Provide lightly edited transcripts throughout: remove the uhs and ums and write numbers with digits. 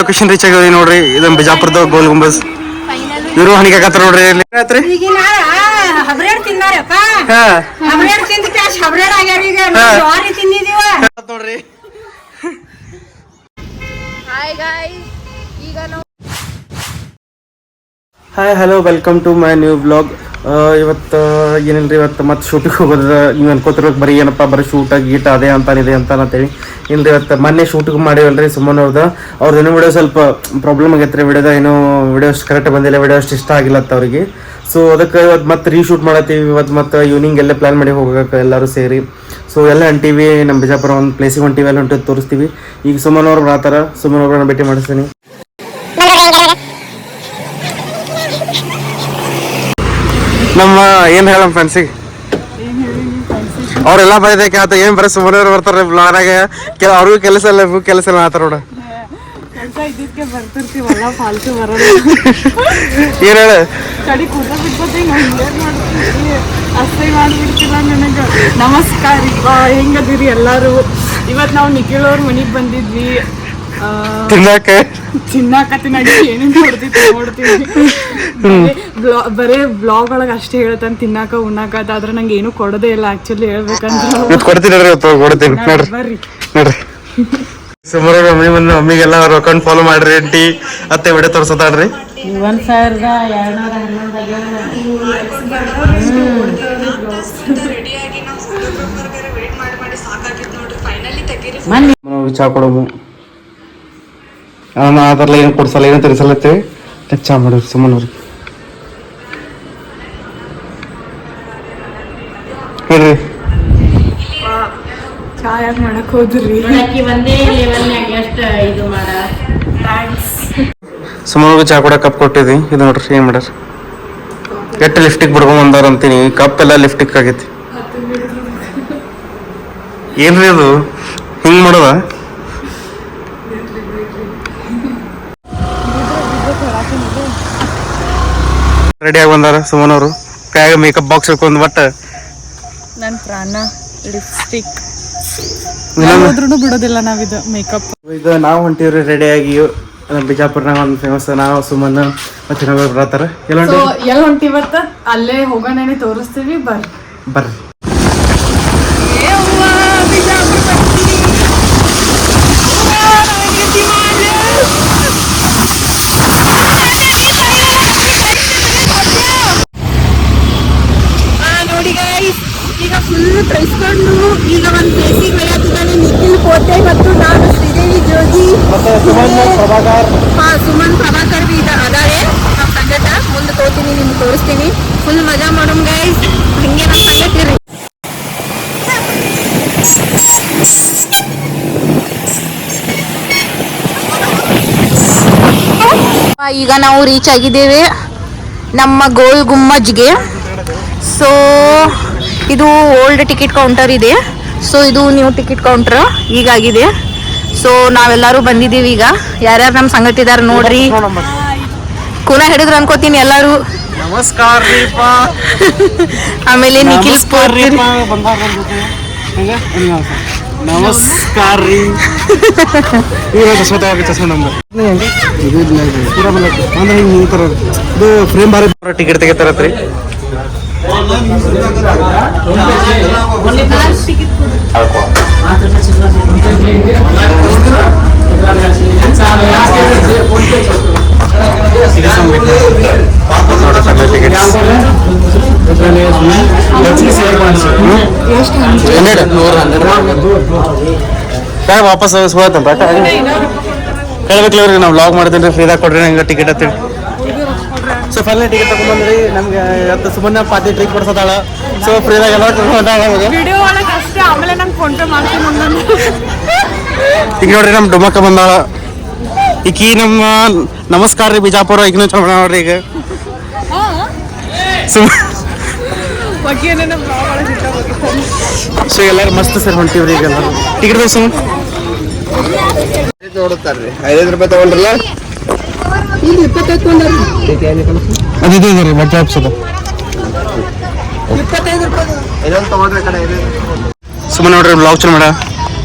Location reach ಆಗಿ ನೋಡ್ರಿ. ಇದನ್ನ ಬಿಜಾಪುರದ ಗೋಲ್ ಗುಂಬಸ್. ಇವರು ಹಣಿಗೆ ಹಾಕತ್ತಾರ ನೋಡ್ರಿ. ನೋಡ್ರಿ hi hello welcome to my new blog. ಇವತ್ತು ಏನಿಲ್ರಿ, ಇವತ್ತು ಮತ್ತೆ ಶೂಟಿಗೆ ಹೋಗೋದ್ರ. ನೀವು ಅನ್ಕೋತಿರೋದು ಬರೀ ಏನಪ್ಪ ಬರೀ ಶೂಟ ಗೀಟ ಅದೇ ಅಂತಾನಿದೆ ಅಂತೇಳಿ ಇಲ್ರಿ. ಇವತ್ತು ಮೊನ್ನೆ ಶೂಟಿಗೆ ಮಾಡಿವಲ್ರಿ ಸುಮ್ಮನೆ ಅವ್ರದ್ದು ಏನೋ ವಿಡಿಯೋ ಸ್ವಲ್ಪ ಪ್ರಾಬ್ಲಮ್ ಆಗೈತೆ ರೀ. ವಿಡಿಯೋದ ಏನೋ ವಿಡಿಯೋ ಅಷ್ಟು ಕರೆಕ್ಟ್ ಬಂದಿಲ್ಲ, ವಿಡಿಯೋ ಅಷ್ಟು ಇಷ್ಟ ಆಗಿಲ್ಲತ್ತ ಅವ್ರಿಗೆ. ಸೊ ಅದಕ್ಕೆ ಇವತ್ತು ಮತ್ತೆ ರೀಶೂಟ್ ಮಾಡತ್ತೀವಿ. ಇವತ್ತು ಮತ್ತೆ ಈವ್ನಿಂಗ್ ಎಲ್ಲ ಪ್ಲ್ಯಾನ್ ಮಾಡಿ ಹೋಗೋಕೆ ಎಲ್ಲರೂ ಸೇರಿ. ಸೊ ಎಲ್ಲ ಹೊಂಟೀವಿ, ನಮ್ಮ ಬಿಜಾಪುರ ಒಂದು ಪ್ಲೇಸಿಗೆ ಹೊಂಟೀವಿ, ಎಲ್ಲ ಹೊಂಟು ತೋರಿಸ್ತೀವಿ. ಈಗ ಸುಮ್ಮನೆ ಅವ್ರು ಬರ್ತಾರ, ಸುಮ್ಮನೆ ಅವ್ರನ್ನ ಭೇಟಿ ಮಾಡಿಸ್ತೀನಿ. ನಮ್ಮ ಏನ್ ಹೇಳಮ್ ಫ್ರೆಂಡ್ಸಿಗೆ, ಅವ್ರೆಲ್ಲ ಬೈದಕ್ಕೆ ಆತ ಏನ್ ಬರೀ ಸುಮ್ಮನೆ ಬರ್ತಾರೆ ಬ್ಲಾಗ್ನಾಗ. ಅವ್ರಿಗೂ ಕೆಲಸ ಇಲ್ಲ, ಕೆಲಸ ಇಲ್ಲ ಆತರ ನೋಡ. ಏನ್ ಹೇಳ ನಮಸ್ಕಾರ, ಹೆಂಗದಿರಿ ಎಲ್ಲಾರು? ಇವತ್ ನಾವು ನಿಖಿಲ್ ಅವ್ರ ಮನಿಗ್ ಬಂದಿದ್ವಿ ತಿನ್ನಾಕತ್ತಿನಾಗಿ ಏನೇನು ನೋಡ್ತೀವಿ. ಬರೇ ಬ್ಲಾಗ್ ಒಳಗೆ ಅಷ್ಟೇ ಹೇಳ್ತಾನೆ ತಿನ್ನಾಕ ಉಣ್ಣಾಕ, ಆದ್ರೆ ನಂಗೆ ಏನು ಕೊಡೋದೇ ಇಲ್ಲ ಆಕ್ಚುಲಿ ಹೇಳ್ಬೇಕಂದ್ರೆ. ಬರ್ರಿ ಸುಮಾರು ಮಮ್ಮಿಗೆಲ್ಲ ಅವ್ರ ಅಕೌಂಟ್ ಫಾಲೋ ಮಾಡ್ರಿ ಅಂಟಿ ಅತ್ತೆ ವಿಡಿಯೋ ತೋರ್ಸತಾಡ್ರಿ. 1211 ಚಾ ಕೊಡೋದು ಅದರಲ್ಲ ಏನು ಕೊಡ್ಸಲ್ಲ, ಏನು ತರಿಸಲತ್ತೇವೆ. ಚಾ ಮಾಡೋರು ಸುಮ್ಮನವ್ರಿ ಹೇಳ್ರಿ. ಚಾ ಯಾಕೆ ಮಾಡಕ್ ಹೋದ್ರಿ? ಸುಮ್ಮನೆ ಚಾ ಕೂಡ ಕಪ್ ಕೊಟ್ಟಿದ್ವಿ. ಇದು ನೋಡ್ರಿ ಏನ್ ಮಾಡ್ಯಾರ, ಎಷ್ಟು ಲಿಫ್ಟಿಗೆ ಬಿಡ್ಕೊಂಡ್ ಬಂದಾರ ಅಂತೀನಿ. ಕಪ್ ಎಲ್ಲ ಲಿಫ್ಟಿಕ್ ಆಗೈತಿ. ಏನ್ರಿ ಅದು ಹಿಂಗ್ ಮಾಡೋದ? ರೆಡಿ ಆಗಿ ಬಂದಾರ ಸುಮನ್ ಅವರು. ಕೈಯಾಗ ಮೇಕಪ್ ಬಾಕ್ಸ್ ಹಿಡ್ಕೊಂಡ್ ಬಟ್ ನನ್ ಪ್ರಾಣ ಲಿಪ್ಸ್ಟಿಕ್ ಬಿಡೋದಿಲ್ಲ ನಾವಿದು ಮೇಕಪ್. ಇದು ನಾವು ಹೊಂಟಿವ್ರಿ ರೆಡಿ ಆಗಿ. ಬಿಜಾಪುರ್ನಾಗ ಒಂದು ಫೇಮಸ್ ನಾವು ಸುಮನ್ ಮತ್ತೆ ಬರ್ತಾರ. ಎಲ್ಲ ಹೊಂಟಿವತ್ತ ಅಲ್ಲೇ ಹೋಗೋಣ ತೋರಿಸ್ತೀವಿ. ಬರ್ರಿ. ಈಗ ಫುಲ್ ಕಳಿಸ್ಕೊಂಡು ಈಗ ಒಂದು ಪ್ಲೇಸಿಗೆ ಬರತ್ತಿದ್ದಾನೆ ನಿಖಿಲ್ ಕೋಟೆ ಮತ್ತು ನಾನು ಶ್ರೀದೇವಿ ಜೋಗಿ ಸುಮನ್ ಪ್ರಭಾಕರ್ ಬಿ ಅದಾರೆ ನಮ್ಮ ಸಂಗಟ. ಮುಂದೆ ತೋತೀನಿ, ನಿಮ್ಗೆ ತೋರಿಸ್ತೀನಿ. ಫುಲ್ ಮಜಾ ಮಾಡೋಣ ಗೈಸ್, ಹಂಗೆ ನಮ್ಮ ಸಂಗತಿರಿ. ಈಗ ನಾವು ರೀಚ್ ಆಗಿದ್ದೇವೆ ನಮ್ಮ ಗೋಲ್ ಗುಮ್ಮಜ್ಗೆ. ಸೊ ಇದು ಓಲ್ಡ್ ಟಿಕೆಟ್ ಕೌಂಟರ್ ಇದೆ. ಸೊ ಇದು ನ್ಯೂ ಟಿಕೆಟ್ ಕೌಂಟರ್ ಈಗಾಗಿದೆ. ಸೊ ನಾವೆಲ್ಲರೂ ಬಂದಿದ್ದೀವಿ ಈಗ. ಯಾರ್ಯಾರು ನಮ್ಮ ಸಂಗತಿ ಇದಾರೆ ನೋಡ್ರಿ. ಕೂನ ಹಿಡಿದ್ರು ಅನ್ಕೋತೀನಿ ಎಲ್ಲರೂ. ನಮಸ್ಕಾರ. ಆಮೇಲೆ ನಿಖಿಲ್ ನಮಸ್ಕಾರ ರೀ. ಇದು ಫ್ರೇಮ್ ಬಾರಿ ಟಿಕೆಟ್ ತೆಗಿತಾರತ್ರಿ. ವಾಪಸ್ ಹೋಗತ್ತಂತ ಹೇಳ್ಬೇಕ್ರಿ. ನಾವು ವ್ಲಾಗ್ ಮಾಡ್ತೀನಿ ರೀ, ಫ್ರೀದಾಗ ಕೊಡ್ರಿ ನಂಗೆ ಟಿಕೆಟ್ ಅಂತೇಳಿ. ಸೊ ಫೈನಲ್ ಟಿಕೆಟ್ ತಗೊಂಡ್ಬಂದ್ರಿ. ನಮ್ಗೆ ಇವತ್ತು ಸುಮ್ಮನೆ ಪಾತಿ ಟ್ರಿಕ್ ಕೊಡ್ಸೋದಾಳ. ಸೊ ಫ್ರೀದಾಗ ಎಲ್ಲ ಈಗ ನೋಡ್ರಿ ನಮ್ಮ ಡುಮಕ್ಕ ಬಂದಾಳ. ಈಕಿ ನಮ್ಮ ನಮಸ್ಕಾರ ರೀ ಬಿಜಾಪುರ. ಈಗಿನ ಚಲೋ ನೋಡ್ರಿ ಈಗ. ಸೊ ಎಲ್ಲರೂ ಮಸ್ತ್ ಸರ್ ಹೊಂಟಿವ್ರಿ ಈಗ ಎಲ್ಲರೂ. ಟಿಕೆಟ್ ತೋರ್ಸು ನೋಡುತ್ತಾರ್ರಿ. 5 ರೂಪಾಯಿ ತಗೊಂಡ್ರಲ್ಲ, ಅದಿದೆ ರೀ ಬಟ್ಟೆ ಹಾಕ್ಸೋದು. ಸುಮ್ಮನೆ ನೋಡ್ರಿ ಬ್ಲಾಗ್ ಚಲೋ ಮಾಡ.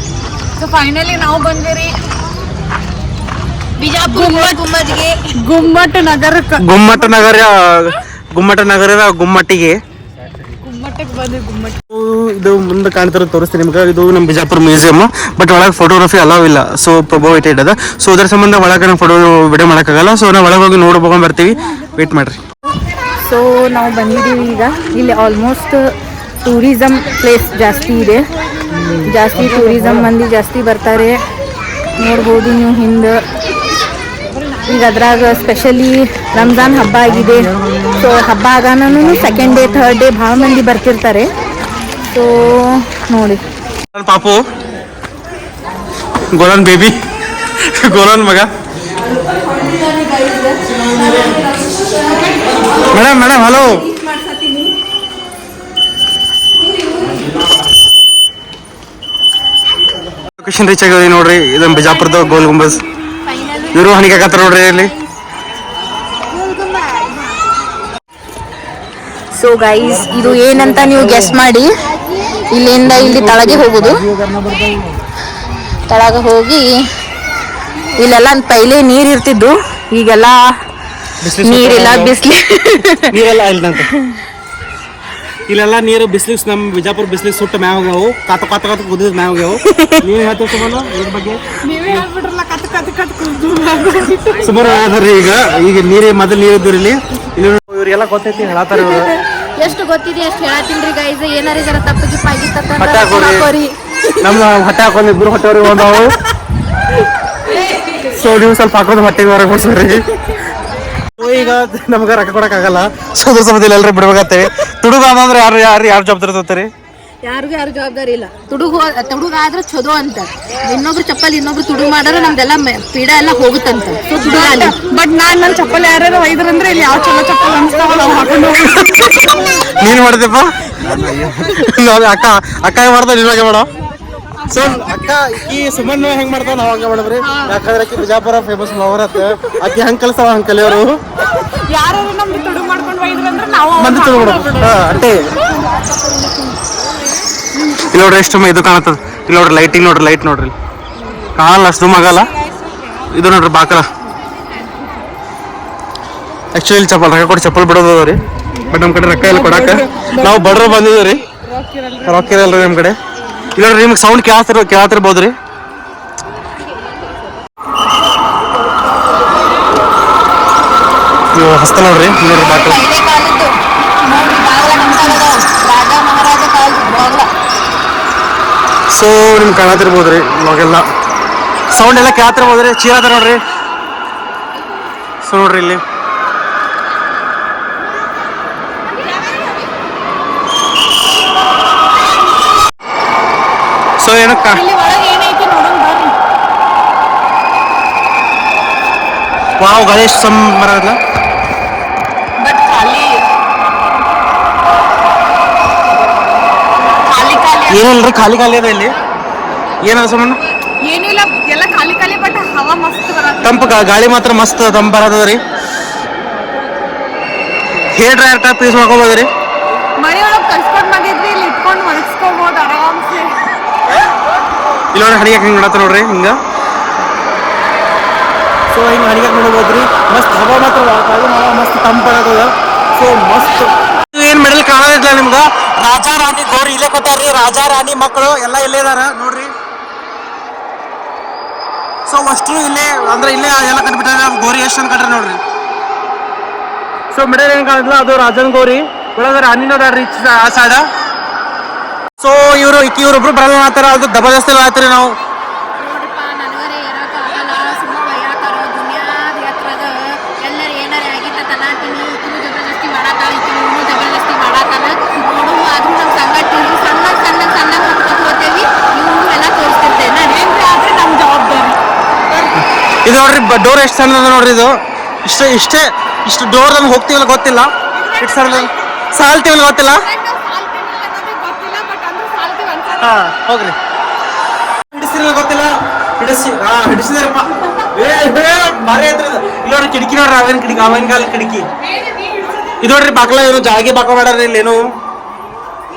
ಸೊ ಫೈನಲಿ ನಾವು ಬಂದ್ವಿ. ಬಿಜಾಪುರ ಗುಮ್ಮಜ್ಗೆ ಗುಮ್ಮಟ ನಗರಕ್ಕೆ ಗುಮ್ಮಟ ನಗರದ ಗುಮ್ಮಟ್ಟಿಗೆ ಗುಮ್ಮಟಕ್ಕೆ ಬಂದು ಗುಮ್ಮಟ ಇದು ಮುಂದೆ ಕಾಣ್ತಿರೋದು ತೋರಿಸ್ತೀನಿ ನಿಮ್ಗೆ. ಇದು ನಮ್ಮ ಬಿಜಾಪುರ ಮ್ಯೂಸಿಯಮ್, ಬಟ್ ಒಳಗೆ ಫೋಟೋಗ್ರಫಿ ಅಲೌ ಇಲ್ಲ. ಸೊ ಪ್ರೊಬೋಟೆಡ್ ಅದ. ಸೊ ಅದ್ರ ಸಂಬಂಧ ಒಳಗೆ ನಾವು ಫೋಟೋ ವಿಡಿಯೋ ಮಾಡೋಕ್ಕಾಗಲ್ಲ. ಸೊ ನಾವು ಒಳಗೆ ಹೋಗಿ ನೋಡ್ಕೊಂಡು ಬರ್ತೀವಿ. ವೇಟ್ ಮಾಡ್ರಿ. ಸೊ ನಾವು ಬಂದಿದ್ದೀವಿ ಈಗ. ಇಲ್ಲಿ ಆಲ್ಮೋಸ್ಟ್ ಟೂರಿಸಮ್ ಪ್ಲೇಸ್ ಜಾಸ್ತಿ ಇದೆ. ಜಾಸ್ತಿ ಟೂರಿಸಮ್ ಮಂದಿ ಜಾಸ್ತಿ ಬರ್ತಾರೆ. ನೋಡ್ಬೋದು ನೀವು ಹಿಂದೆ. ಈಗ ಅದ್ರಾಗ ಸ್ಪೆಷಲಿ ರಂಜಾನ್ ಹಬ್ಬ ಆಗಿದೆ. ಸೊ ಹಬ್ಬ ಆಗಾನೂ ಸೆಕೆಂಡ್ ಡೇ ಥರ್ಡ್ ಡೇ ಭಾಳ ಮಂದಿ ಬರ್ತಿರ್ತಾರೆ. ಸೊ ನೋಡಿ ಪಾಪು ಗೋಲನ್ ಬೇಬಿ ಗೋಲನ್ ಮಗ. Madam hello. ಲೊಕೇಶನ್ ರೀಚ್ ಆಗಿದ್ವಿ ನೋಡ್ರಿ. ಇದನ್ನ ಬಿಜಾಪುರದ ಗೋಲ್ ಗುಂಬಜ್. ಇವರು ಹಣಿಕಾಕತ್ತಾರ ನೋಡ್ರಿ ಇಲ್ಲಿ. ಸೊ ಗೈಸ್, ಇದು ಏನಂತ ನೀವು ಗೆಸ್ ಮಾಡಿ. ಇಲ್ಲಿಂದ ಇಲ್ಲಿ ತಳಗೆ ಹೋಗುದು. ತಳಗ ಹೋಗಿ ಇಲ್ಲೆಲ್ಲ ಪೈಲೆ ನೀರ್ ಇರ್ತಿದ್ದು. ಈಗೆಲ್ಲ ನೀರಿಲ್ಲ, ಬಿಸ್ಲಿ ನೀರೆಲ್ಲ ಇಲ್ದಂತೆ. ಇಲ್ಲೆಲ್ಲ ನೀರು ಬಿಸ್ಲಿಗೆ ನಮ್ಮ ಬಿಜಾಪುರ ಬಿಸ್ಲಿಗೆ ಸುಟ್ಟ ಮ್ಯಾವ ಹೋಗ್ಯಾವು. ಕಾತ ಕುದಿದ ಮ್ಯಾವ ಹೋಗ್ಯಾವು. ನೀವು ಹೇಳ್ತೀವಿ ಸುಮಾರು ಇದ್ರ ಬಗ್ಗೆ ನೀವೇ ಹೇಳ್ಬಿಟ್ರಲ್ಲ ಸುಮಾರು ಅದ್ರಿ. ಈಗ ನೀರು ಮೊದಲು ನೀರು ಇದ್ರಿ ಇಲ್ಲಿ. ಇವ್ರಿಗೆಲ್ಲ ಗೊತ್ತೈತಿ ಹೇಳತ್ತಾರ ಇವ್ರು. ಎಷ್ಟು ಗೊತ್ತಿದೆ ಅಷ್ಟು ಹೇಳತ್ತೀನ್ರಿ ಗೈಸ್. ಏನಾರ ಜರ ತಪ್ಪಿಗೆ ಹೊಟ್ಟೆ ಹಾಕೋರಿ. ನಮ್ಮ ಹೊಟ್ಟೆ ಹಾಕೊಂಡು ಇಬ್ರು ಹೊಟ್ಟೆವ್ರಿಗೆ ಬಂದಾವು. ಸೊ ನೀವು ಸ್ವಲ್ಪ ಹಾಕೋದು ಹೊಟ್ಟೆಗೆ ಹೊರಗೆ ಕೊಡ್ಸ್ರಿ. ಈಗ ನಮ್ಗೆ ರೊಕ್ಕ ಕೊಡಕ್ಕಾಗಲ್ಲ. ಸೊ ಅದ್ರ ಸಮಯದಲ್ಲಿ ಎಲ್ಲರೂ ಬಿಡ್ಬೇಕಾಗ್ತೇವೆ. ತುಡುಗ ಅಂದ್ರೆ ಯಾರು ಜವಾಬ್ದಾರಿ ತಗೋತಾರೆ? ಯಾರಿಗೂ ಯಾರು ಜವಾಬ್ದಾರಿ ಇಲ್ಲ. ತುಡುಗ ಆದ್ರೆ ಚಲೋ ಅಂತ. ಇನ್ನೊಬ್ರು ಚಪ್ಪಲ್ ಇನ್ನೊಬ್ರು ತುಡುಗ ಮಾಡಿದ್ರೆ ನಮ್ದೆಲ್ಲ ಪೀಡ ಎಲ್ಲ ಹೋಗುತ್ತಂತ. ಸೊ ತುಡುಗ ಅಲ್ಲಿ. ಬಟ್ ನನ್ನ ಚಪ್ಪಲ್ ಯಾರು ಒಯ್ದ್ರಂದ್ರೆ ಇಲ್ಲಿ ಯಾವ ಚಲೋ ಚಪ್ಪಲ್ ಅನ್ಸ್ತಾವಲ್ಲ ಅವ್ ಹಾಕೊಂಡು ನೀನ್ ಮಾಡಿದೆಪ್ಪ. ಅಕ್ಕ ಮಾಡ್ದ ನೀವಾಗೆ ಮಾಡೋ. ಸೊ ಅಕ್ಕ ಈ ಸುಮನ್ ಹೆಂಗ್ ಮಾಡ್ತಾವ ನಾವ್ ಹಂಗ ಮಾಡಬ್ರಿ. ಯಾಕಂದ್ರೆ ಆಕಿ ಬಿಜಾಪುರ ಫೇಮಸ್ ಅವರತ್ತ. ಆಕಿ ಹಂಗ್ ಕಲ್ಸಾವ ಹಂಗ್ ಕಲಿಯೋರು. ಯಾರು ನಮ್ದು ತುಡುಗ ಮಾಡ್ಕೊಂಡು ಒಯ್ದ್ರಂದ್ರೆ ನಾವು ಮಂದಿ ತುಡುಗ ಅಟ್ಟೆ. ಇಲ್ಲಿ ನೋಡ್ರಿ ಎಷ್ಟು ಇದು ಕಾಣತ್ತದ. ಇಲ್ಲಿ ನೋಡ್ರಿ ಲೈಟಿಂಗ್ ನೋಡ್ರಿ. ಲೈಟ್ ನೋಡ್ರಿ ಕಾಣಲ್ಲ, ಅಷ್ಟು ಆಗಲ್ಲ. ಇದು ನೋಡ್ರಿ ಬಾಕಲ. ಆಕ್ಚುಲಿ ಇಲ್ಲಿ ಚಪ್ಪಲ್ ರೊಕ್ಕ ಕೊಟ್ಟು ಚಪ್ಪಲ್ ಬಿಡೋದು ರೀ. ಬಟ್ ನಮ್ಮ ಕಡೆ ರೊಕ್ಕ ಎಲ್ಲ ಕೊಡಾಕ ನಾವು ಬಡ್ರು ಬಂದಿದ್ದೀವಿ ರೀ. ರೊಕ್ಕ ಇರಲ್ರಿ ನಮ್ಮ ಕಡೆ. ಇಲ್ಲ ನೋಡ್ರಿ ನಿಮ್ಗೆ ಸೌಂಡ್ ಕೇಳತ್ತಿರ್ಬೋದ್ರಿ. ನೀವು ಹಸ್ತ ನೋಡ್ರಿ. ನೋಡ್ರಿ ಬಾಕಲ. ಸೊ ನಿಮ್ಗೆ ಕಾಣತಿರ್ಬೋದ್ರಿ ಇವಾಗೆಲ್ಲ ಸೌಂಡ್ ಎಲ್ಲ ಕೇಳ್ತಿರ್ಬೋದ್ರಿ. ಚೀರಾದ ನೋಡ್ರಿ. ಸೊ ನೋಡ್ರಿ ಇಲ್ಲಿ ಸೊ ಏನಕ್ಕ ವಾವ್ ಗಣೇಶ್ ಬರೋದಿಲ್ಲ. ಏನಿಲ್ರಿ, ಖಾಲಿ ಅದ ಇಲ್ಲಿ. ಏನದ ಸುಮ್ಮನೆ ಏನಿಲ್ಲ, ಎಲ್ಲ ಖಾಲಿ ಬಟ್ ಹವಾ ಮಸ್ತ್ ಬರತ್ತೆ. ತಂಪು ಗಾಳಿ ಮಾತ್ರ ಮಸ್ತ್ ತಂಪು ಬರತ್ತದ್ರಿ. ಹೇರ್ ಡ್ರೈಯರ್ ಟೈಪ್ ಯೂಸ್ ಮಾಡ್ಕೋಬೋದ್ರಿ. ಮನೆ ಒಳಗೆ ಕಲ್ಸ್ಕೊಂಡ್ ಬಂದಿದ್ರಿ, ಇಲ್ಲಿ ಇಟ್ಕೊಂಡು ಒಣಗಿಸ್ಕೋಬಹುದು ಆರಾಮ್ಸೆ. ಇಲ್ಲಿ ನೋಡಿ ಹಣಿಗೆ ಹೆಂಗ್ ಮಾಡತ್ತ ನೋಡ್ರಿ ಹಿಂಗ. ಸೊ ಹಿಂಗ ಹಣಿಗೆ ನೋಡ್ಬೋದ್ರಿ. ಮಸ್ತ್ ಹವಾ ಮಾತ್ರ ಮಸ್ತ್ ತಂಪು ಬರತ್ತದ. ಸೊ ಮಸ್ತ್ ಏನ್ ಮೆಡಲ್ ಕಾಣೋದಿಲ್ಲ ನಿಮ್ಗ. ರಾಜಾ ರಾಣಿ ಗೌರಿ ಇಲ್ಲೇ ಕೊಟ್ಟಾರ್ರಿ. ರಾಜಾ ರಾಣಿ ಮಕ್ಕಳು ಎಲ್ಲ ಇಲ್ಲೇ ಇದಾರ ನೋಡ್ರಿ. ಸೊ ಅಷ್ಟು ಇಲ್ಲೇ ಅಂದ್ರೆ ಇಲ್ಲೇ ಎಲ್ಲ ಕಟ್ಬಿಟ್ಟಾರ. ಗೌರಿ ಎಷ್ಟು ಅಂತ ಕಟ್ರಿ ನೋಡ್ರಿ. ಸೊ ಮಿಡಲ್ ಏನ್ ಕಾಣಿಲ್ಲ ಅದು ರಾಜನ್ ಗೌರಿ. ಒಳಗ ರಾಣಿನ ಅದಾಡ್ರಿ ಆ ಸೈಡ. ಸೊ ಇವ್ರೊಬ್ರು ಬರಲ್ಲ ಆತರ. ಅದು ಜಬರ್ದಸ್ತಿ ಆಯ್ತ್ರಿ ನಾವು. ಇದು ನೋಡ್ರಿ ಡೋರ್ ಎಷ್ಟು ಸಣ್ಣ ನೋಡ್ರಿ. ಇದು ಇಷ್ಟು ಡೋರ್ ನಮ್ಗೆ ಹೋಗ್ತೀವಲ್ಲ ಗೊತ್ತಿಲ್ಲ. ಎಷ್ಟು ಸಣ್ಣ ಸಾಲ್ತೀವಲ್ಲ ಗೊತ್ತಿಲ್ಲ. ಹಾ ಹೋಗ್ರಿ. ಹಿಡಿಸಿರಲ್ಲ ಗೊತ್ತಿಲ್ಲ. ಹಿಡಿಸಿದಾರಪ್ಪ. ಭಾರಿ ಐತ್ರಿ ಇದು. ಇಲ್ಲಿ ನೋಡ್ರಿ ಕಿಟಕಿ ನೋಡ್ರಿ. ಅವೇನ್ ಕಿಟಕಿ, ಅವೇನ್ ಕಾಲ ಕಿಟಕಿ. ಇದು ನೋಡ್ರಿ ಬಾಕ್ಲ. ಏನು ಜಾಗಿ ಬಾಕ ಮಾಡ್ಯಾರ ಇಲ್ಲೇನು.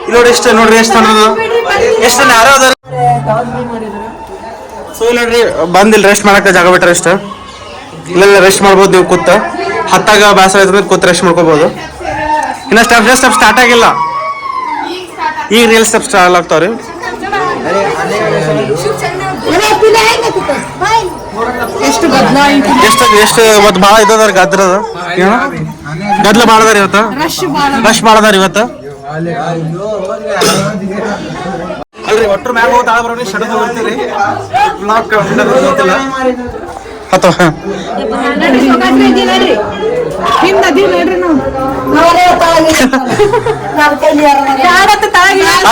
ಇಲ್ಲಿ ನೋಡಿ ಎಷ್ಟು ನೋಡ್ರಿ ಎಷ್ಟು ಅನ್ನೋದು. ಎಷ್ಟು ಯಾರೋ ಅದಾರ. ಸೊ ಇಲ್ಲಿ ನೋಡ್ರಿ ಬಂದಿಲ್ಲ ರೆಸ್ಟ್ ಮಾಡಕ್ಕೆ ಜಾಗ ಬಿಟ್ರೆ ಎಷ್ಟು. ಇಲ್ಲೆಲ್ಲ ರೆಸ್ಟ್ ಮಾಡ್ಬೋದು ನೀವು ಕೂತ. ಹತ್ತಾಗ ಬೇಸರ ಆಯ್ತಂದ್ರೆ ಕೂತ್ ರೆಸ್ಟ್ ಮಾಡ್ಕೋಬಹುದು. ಇನ್ನ ಸ್ಟೆಪ್ ಸ್ಟಾರ್ಟ್ ಆಗಿಲ್ಲ, ಈಗ ರಿಯಲ್ ಸ್ಟೆಪ್ ಸ್ಟಾರ್ಟ್ ಆಗ್ತಾವ್ರಿ. ಎಷ್ಟು ಗದ್ದಲ ಐತಿ, ಎಷ್ಟು ಇವತ್ತು ಭಾಳ ಇದ್ದದ ಗದ್ರದ ಗದ್ಲ ಮಾಡದಾರ ಇವತ್ತು, ರಶ್ ಮಾಡದಾರ ಇವತ್ತು. ಅಲ್ರಿ ಒಟ್ಟರು ಮ್ಯಾಗ ಹೋಗಿ ತಾಳ ಬರೋರಿ ಶಡದ ಬರ್ತೀರಿ ಬ್ಲಾಕ್ ಗೊತ್ತಿಲ್ಲ ಅಥವಾ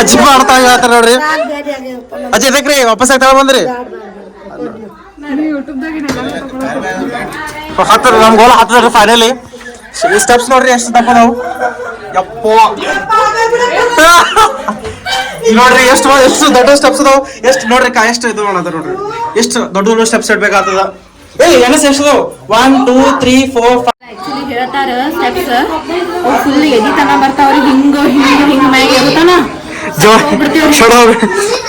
ಅಜ್ಜಿ ಮಾಡ್ತಾ ಹೇಳ್ತಾರ ನೋಡ್ರಿ. ಅಜ್ಜಿ ಇದಕ್ರಿ ವಾಪಸ್ ಆಗಿ ತಳ ಬಂದ್ರಿ ಹತ್ತರ ನಮ್ ಗೋಲ ಹತ್ತದ್ರಿ ಫೈನಲಿ. ಸ್ಟೆಪ್ಸ್ ನೋಡ್ರಿ ಎಷ್ಟು ದಪ್ಪ ನಾವು ಯಪ್ಪೋ ನೋಡ್ರಿ ಎಷ್ಟು ದೊಡ್ಡ ಸ್ಟೆಪ್ಸ್ ಅದಾವ. ಎಷ್ಟು ನೋಡ್ರಿ ಎಷ್ಟು ಇದು ಮಾಡದ ನೋಡ್ರಿ, ಎಷ್ಟು ದೊಡ್ಡ ಸ್ಟೆಪ್ಸ್ ಇಡ್ಬೇಕಾಗ್ತದ. ಎನಸ್ ಎಷ್ಟು 1 2 3 4 5 ಆಕ್ಚುಲಿ ಹೇಳ್ತಾರ ಸ್ಟೆಪ್ಸ್ ಫುಲ್ ಎದಿ ತನ ಬರ್ತಾವ್ರಿ. ಹಿಂಗ ಮ್ಯಾಗ ಇರುತ್ತಾನ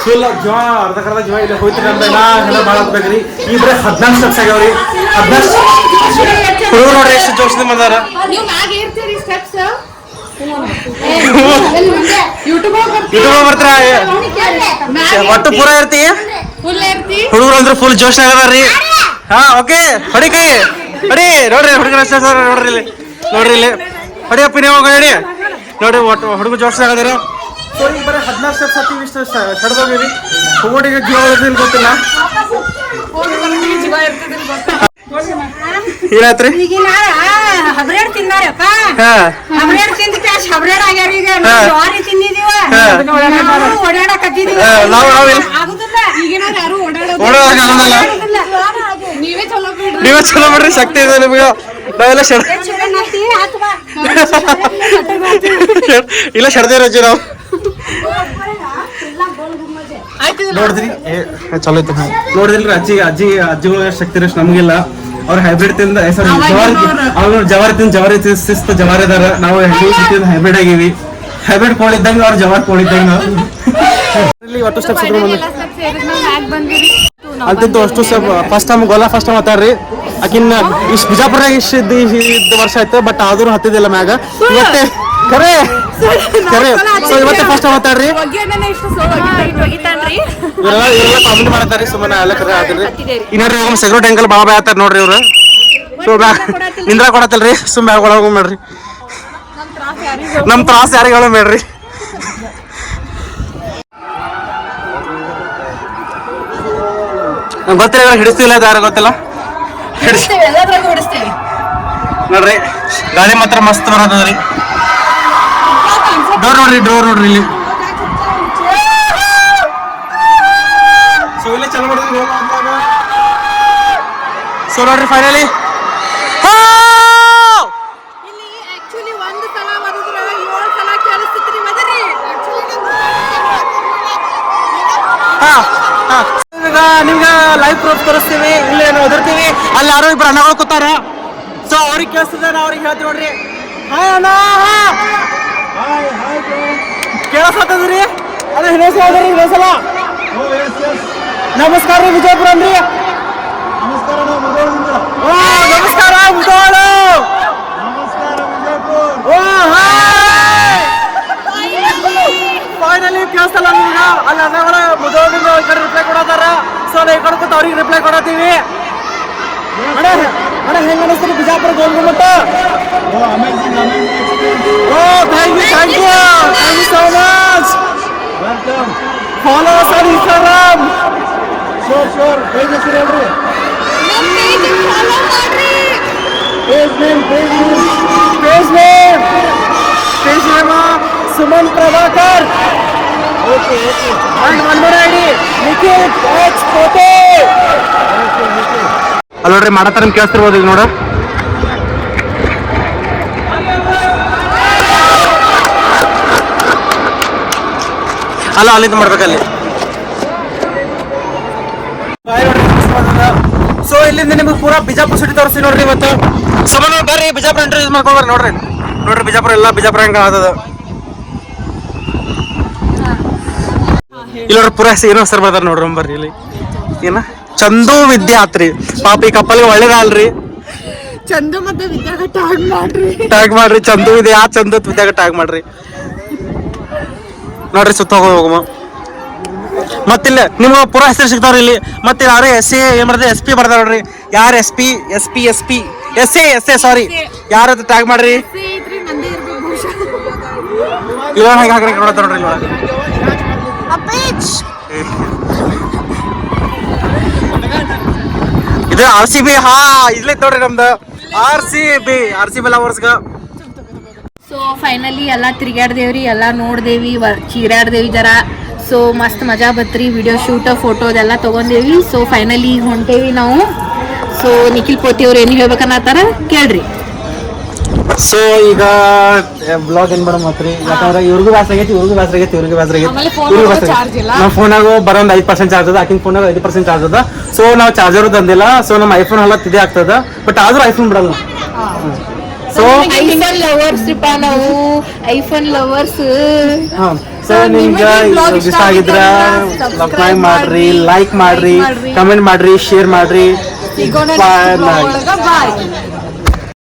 ಫುಲ್ ಜೋ ಅರ್ಧ ಜೋ ಇಲ್ಲ ಹೋಯ್ತಿರಿ ಅಂತ ಎಲ್ಲ ಭಾಳ ಆಗ್ಬೇಕ್ರಿ. ಈ ಬರೀ 14 ಸ್ಟೆಪ್ಸ್ ಆಗ್ಯಾವ್ರಿ. 14 ಹುಡುಗರು ನೋಡ್ರಿ ಎಷ್ಟು ಜೋಶದಿಂದ ಬಂದಾರ. ನೀವು ಮ್ಯಾಗ ಏರ್ತೀರಿ ಸ್ಟೆಪ್ಸ್ ಯೂಟ್ಯೂಬ್ ಬರ್ತಾರ ಒಟ್ಟು ಪೂರ ಇರ್ತಿ. ಫುಲ್ ಏರ್ತಿ ಹುಡುಗರು ಅಂದ್ರೆ ಫುಲ್ ಜೋಶ್ ಆಗದಾರ್ರಿ. ಹಾ ಓಕೆ ಹೊಡಿ ಕೈ ಹೊಡಿ ನೋಡ್ರಿ ಹುಡುಗರ ನೋಡ್ರಿ ಇಲ್ಲಿ ನೋಡ್ರಿ ಇಲ್ಲಿ ಹೊಡಿಯಪ್ಪ ನೀವು ಹೊಡಿ ನೋಡ್ರಿ ಒಟ್ಟು ಹುಡುಗ ಜೋಶ್ ಆಗದಾರ. ಸೊ ಈಗ ಬರೀ 14 ಸ್ಟೆಪ್ಸ್ ಹತ್ತೀವಿ, ಇಷ್ಟು ಸಡ್ದೋಗಿರಿ. ಹೋಗೋಟಿಗೆ ಜೀವ ಇರ್ತಿಲ್ಲ ಗೊತ್ತಿಲ್ಲ ಏನಾಯ್ತ್ರಿ. ಹಬ್ರೇಡ್ ತಿಂದಾರಪ್ಪ, ಹಾ ಹಬ್ರೇಡ್ ತಿಂದ ಕ್ಯಾಶ್ ಹಬ್ರೇಡ್ ಆಗ್ಯಾರ. ಈಗ ಜ್ವಾರಿ ತಿಂದಿದೀವ, ಓಡಾಡಕತ್ತಿದೀವಿ, ಆಗುದಿಲ್ಲ. ಈಗಿನ ಯಾರು ಓಡಾಡೋದಿಲ್ಲ. ನೀವೇ ಚಲೋ ಬಿಡ್ರಿ, ಶಕ್ತಿ ಇದೆ ನಿಮ್ಗೆ. ನಾವೆಲ್ಲ ಇಲ್ಲ ಶಡ್ದೇ ರಜೆ ನಾವು ನೋಡಿದ್ರಿ ಚಲೋ ಇತ್ತು ನೋಡಿದ್ರಿ. ಅಜ್ಜಿಗಳ ಶಕ್ತಿ ರಷ್ಟು ನಮಗಿಲ್ಲ. ಅವ್ರು ಹೈಬ್ರಿಡ್ ತಿಂದ ಜವಾರಿ ತಿಂದ ಶಿಸ್ತು ಜವಾರಿ ಅದಾರ. ನಾವು ಹೈಬ್ರಿಡ್ ಆಗಿವಿ. ಹೈಬ್ರಿಡ್ ಕೋಳಿ ಇದ್ದಂಗ ಅವ್ರು ಜವಾರಿ ಕೋಳಿ ಇದ್ದಂಗ. ಒಟ್ಟು ಸ್ಟೆಪ್ಸ್ ಅಂತಿದ್ದು ಅಷ್ಟು first time Gola first time ಹತ್ತಾರ್ರಿ. ಆಕಿನ್ನ ಇಷ್ಟು ಬಿಜಾಪುರಾಗ ಇಷ್ಟು ವರ್ಷ ಆಯ್ತು, ಬಟ್ ಆದ್ರೂ ಹತ್ತಿದಿಲ್ಲ ಮ್ಯಾಗ. ಇವತ್ತೇ ಖರೆ ಸೊ ಇವತ್ತೇ ಫಸ್ಟ್ ಟೈಮ್ ಹತ್ತಾರ್ರಿ. ಇವರೆಲ್ಲ ಕಾಮೆಂಟ್ ಮಾಡತಾರ್ರಿ, ಸುಮ್ಮನೆ ಎಲ್ಲ ಖರೆ ಆದ್ರಿ. ಇನ್ನೊಂದ್ರಿ ಸೆಕ್ಯೂರಿಟಿ ಅಂಕಲ್ ಬಾಬಾ ಆತಾರ ನೋಡ್ರಿ ಇವ್ರು. ಸೊ ನಿಂದ್ರ ಕೊಡತ್ತಲ್ರಿ, ಸುಮ್ಮನೆ ಒಳಗ ಮಾಡ್ರಿ. ನಮ್ ತ್ರಾಸ ಯಾರಿಗೆ ಹೇಳೋ ಬೇಡ್ರಿ. ಗೊತ್ತಿಲ್ಲ ಹಿಡಿಸ್ತಿಲ್ಲ ಯಾರು ಗೊತ್ತಿಲ್ಲ. ನೋಡ್ರಿ ಗಾಳಿ ಮಾತ್ರ ಮಸ್ತ್ ಬರೋದ್ರಿ. ಡೋರ್ ನೋಡ್ರಿ ಇಲ್ಲಿ. ಸೊ ಇಲ್ಲೇ ಚಲೋ ಮಾಡಿದ್ರಿ. ಸೊ ನೋಡ್ರಿ ಫೈನಲಿ ನಿಮ್ಗೆ ಲೈವ್ ಪ್ರೂಫ್ ತೋರಿಸ್ತೀವಿ. ಇಲ್ಲಿ ಏನು ಓದಿರ್ತೀವಿ. ಅಲ್ಲಿ ಯಾರೋ ಇಬ್ರು ಅಣ್ಣಗಳು ಕೂತಾರ. ಸೊ ಅವ್ರಿಗೆ ಕೇಳಿಸ್ತದೆ, ನಾವು ಅವ್ರಿಗೆ ಹೇಳ್ತೀವಿ ನೋಡ್ರಿ. ಹಾಯ್ ಅಣ್ಣ, ಕೇಳಿಸ್ಕೊತದ್ರಿ. ಅದೇ ಇನ್ನೊಂದ್ಸಲ ಹೋದ್ರಿ, ಇನ್ನೊಂದ್ಸಲ ನಮಸ್ಕಾರ ರೀ ವಿಜಯಪುರ ಅಂದ್ರಿ. ನಮಸ್ಕಾರ ಮುದೋಳ. ಫೈನಲಿ ಕೇಳಿಸ್ತಲ್ಲ ನಿಮ್ಗೆ. ಅಲ್ಲಿ ಅಣ್ಣಗಳ ಮುದೋಳಿಂದ ಈ ಕಡೆ ರಿಪ್ಲೈ ಕೊಡತಾರ. ಸೊ ನಾವು ಈ ಕಡೆ ಕೂತ ಅವ್ರಿಗೆ ರಿಪ್ಲೈ ಕೊಡತ್ತೀವಿ. ಅಣ್ಣ ಹೆಂಗ ಅನಿಸ್ತೀರಿ Bijapur Gol Gummata? Thank you so much. Follow us on Instagram. ಶೋರ್ ಪೇಜ್ ಹೆಸರು ಹೇಳ್ರಿ. Page name Suman Prabhakar. And one more ID, Nikhil X Pote. ಅಲ್ಲಿ ನೋಡ್ರಿ ಮಾಡತ್ತಾರ ಕೇಳಿಸ್ತಿರ್ಬೋದು ಈಗ ನೋಡ. ಅಲ್ಲ ಅಲ್ಲಿಂದ ಮಾಡ್ಬೇಕಲ್ಲಿ. ಸೊ ಇಲ್ಲಿಂದ ನಿಮ್ಗೆ ಪೂರಾ ಬಿಜಾಪುರ ಸಿಟಿ ತೋರಿಸ್ತೀವಿ ನೋಡ್ರಿ ಇವತ್ತು. ಸುಮ್ಮನೆ ಬರ್ರಿ ಬಿಜಾಪುರ ಇಂಟ್ರೊಡ್ಯೂಸ್ ಮಾಡ್ಕೊಂಡ್ರಿ. ನೋಡ್ರಿ ಬಿಜಾಪುರ ಎಲ್ಲ ಬಿಜಾಪುರ ಹೆಂಗ ಆದದ. ಇಲ್ಲಿ ನೋಡ್ರಿ ಪೂರಾ ಏನೋ ಹೆಸರು ಬರ್ತಾರ ನೋಡ್ರಿ. ಬರ್ರಿ ಇಲ್ಲಿ ಏನ ಚಂದು ವಿದ್ಯಾತ್ರಿ. ಪಾಪ ಈ ಕಪ್ಪಲ್ಗೆ ಒಳ್ಳೇದಲ್ರಿ. ಚಂದು ಮತ್ತೆ ವಿದ್ಯಾಗ ಟ್ಯಾಗ್ ಮಾಡ್ರಿ. ಟ್ಯಾಗ್ ಮಾಡ್ರಿ, ಚಂದು ಇದೆ ಆ ಚಂದು ವಿದ್ಯಾಗ ಟ್ಯಾಗ್ ಮಾಡ್ರಿ. ನೋಡ್ರಿ ಸುತ್ತ ಹೋಗಮ್ಮ. ಮತ್ತಿಲ್ಲ ನಿಮ್ಗೆ ಪೂರಾ ಹೆಸರು ಸಿಗ್ತಾವ್ರಿ ಇಲ್ಲಿ. ಮತ್ತೆ ಯಾರು ಎಸ್ ಎ ಏನ್ ಮಾಡ್ದೆ SP ಬರ್ತಾರ ನೋಡ್ರಿ. ಯಾರು ಎಸ್ ಎ ಸಾರಿ ಯಾರು ಟ್ಯಾಗ್ ಮಾಡ್ರಿ. ನಂದೇ ಇರ್ಬೇಕು ಬಹುಶಃ. ಇವಾಗ ಹಾಗೆ ಹಾಕ್ರಿ ನೋಡತ್ತ ನೋಡ್ರಿ ಇವಾಗ. ಇದು RCB. ಹಾ ಇಲ್ಲೇ ನೋಡ್ರಿ ನಮ್ದು RCB ಲವರ್ಸ್ಗ. ಸೊ ಫೈನಲಿ ಎಲ್ಲ ತಿರ್ಗಾಡ್ದೇವ್ರಿ, ಎಲ್ಲ ನೋಡ್ದೇವಿ, ಚೀರಾಡ್ದೇವಿ ಜರ. ಸೊ ಮಸ್ತ್ ಮಜಾ ಬತ್ರಿ. ವಿಡಿಯೋ ಶೂಟ್ ಫೋಟೋ ಅದೆಲ್ಲ ತೊಗೊಂಡೇವಿ. ಸೊ ಫೈನಲಿ ಈಗ ಹೊಂಟೇವಿ ನಾವು. ಸೊ ನಿಖಿಲ್ ಪೋತಿ ಅವ್ರು ಏನು ಹೇಳ್ಬೇಕನ್ನತ್ತಾರ ಕೇಳ್ರಿ. ಸೊ ಈಗ ಬ್ಲಾಗ್ ಏನ್ ಮಾಡಮ್ ಮಾತ್ರಿ, ಯಾಕಂದ್ರೆ ಇವ್ರಿಗೂ ಬ್ಯಾಸರ ಆಗೈತಿ, ಇವ್ರಿಗೂ ಬ್ಯಾಸರ ಆಗೈತಿ, ಇವ್ರಿಗೂ ಬ್ಯಾಸರ ಆಗೈತಿ. ನಮ್ಮ ಫೋನಾಗ ಬರೋ ಒಂದು 5% ಚಾರ್ಜ್ ಅದ, ಆಕಿನ ಫೋನಾಗ 5% ಚಾರ್ಜ್ ಅದ. ಸೊ ನಾವು ಚಾರ್ಜರ್ ತಂದಿಲ್ಲ. ಸೊ ನಮ್ಮ ಐಫೋನ್ ಎಲ್ಲ ಇದೇ ಆಗ್ತದ. ಬಟ್ ಆದ್ರೂ ಐಫೋನ್ ಬಿಡಲ್ಲ. ಸೊ ಐಫೋನ್ ಲವರ್ಸ್ ನಾವು, ಐಫೋನ್ ಲವರ್ಸ್. ಸೊ ನಿಮ್ಗೆ ಇಷ್ಟ ಆಗಿದ್ರ ಸಬ್ಸ್ಕ್ರೈಬ್ ಮಾಡ್ರಿ, ಲೈಕ್ ಮಾಡ್ರಿ, ಕಮೆಂಟ್ ಮಾಡ್ರಿ, ಶೇರ್ ಮಾಡ್ರಿ. ಸಿಗೋಣ next vlog ಒಳಗ. Bye.